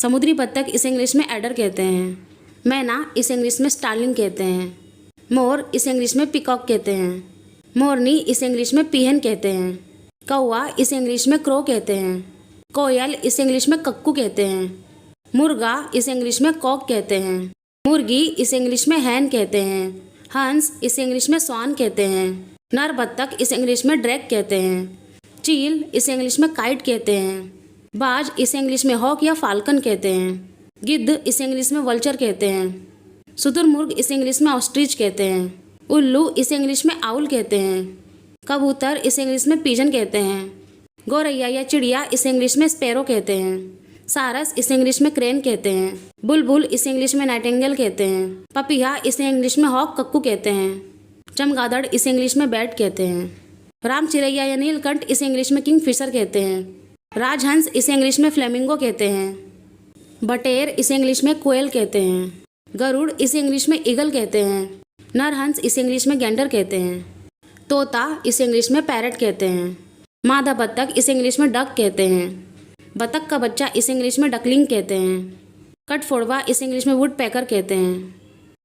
समुद्री बत्तख इसे इंग्लिश में एडर कहते हैं। मैना इसे इंग्लिश में स्टार्लिंग कहते हैं। मोर इसे इंग्लिश में पिकॉक कहते हैं। मोरनी इसे इंग्लिश में पीहन कहते हैं। कौवा इसे इंग्लिश में क्रो कहते हैं। कोयल इसे इंग्लिश में कक्कू कहते हैं। मुर्गा इसे इंग्लिश में कॉक कहते हैं। मुर्गी इसे इंग्लिश में हैन कहते हैं। हंस इसे इंग्लिश में स्वान कहते हैं। नर बत्तख इसे इंग्लिश में ड्रैक कहते हैं। चील इसे इंग्लिश में काइट कहते हैं। बाज इसे इंग्लिश में हॉक या फाल्कन कहते हैं। गिद्ध इसे इंग्लिश में वल्चर कहते हैं। शुतुरमुर्ग इसे इंग्लिश में ऑस्ट्रिच कहते हैं। उल्लू इसे इंग्लिश में आउल कहते हैं। कबूतर इसे इंग्लिश में पिजन कहते हैं। गौरैया या चिड़िया इसे इंग्लिश में स्पैरो कहते हैं। सारस इसे इंग्लिश में क्रेन कहते हैं। बुलबुल इसे इंग्लिश में नाइटिंगेल कहते हैं। पपीहा इसे इंग्लिश में हॉक कक्कू कहते हैं। चमगादड़ इसे इंग्लिश में बैट कहते हैं। राम चिरैया या नीलकंठ इसे इंग्लिश में किंग फिशर कहते हैं। राजहंस इसे इंग्लिश में फ्लेमिंगो कहते हैं। बटेर इसे इंग्लिश में कोयल कहते हैं। गरुड़ इसे इंग्लिश में ईगल कहते हैं। नरहंस इसे इंग्लिश में गैंडर कहते हैं। तोता इसे इंग्लिश में पैरट कहते हैं। मादा बत्तख इसे इंग्लिश में डक कहते हैं। बतख का बच्चा इसे इंग्लिश में डकलिंग कहते हैं। कठफोड़वा इसे इंग्लिश में वुड पैकर कहते हैं।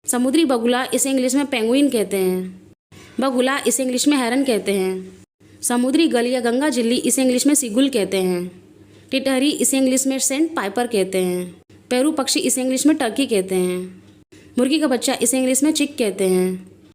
समुद्री बगुला इसे इंग्लिश में पेंगुइन कहते हैं। बगुला इसे इंग्लिश में हेरन कहते हैं। समुद्री गल या गंगा जिल्ली इसे इंग्लिश में सीगुल कहते हैं। टिटहरी इसे इंग्लिश में सेंट पाइपर कहते हैं। पेरू पक्षी इसे इंग्लिश में टर्की कहते हैं। मुर्गी का बच्चा इसे इंग्लिश में चिक कहते हैं।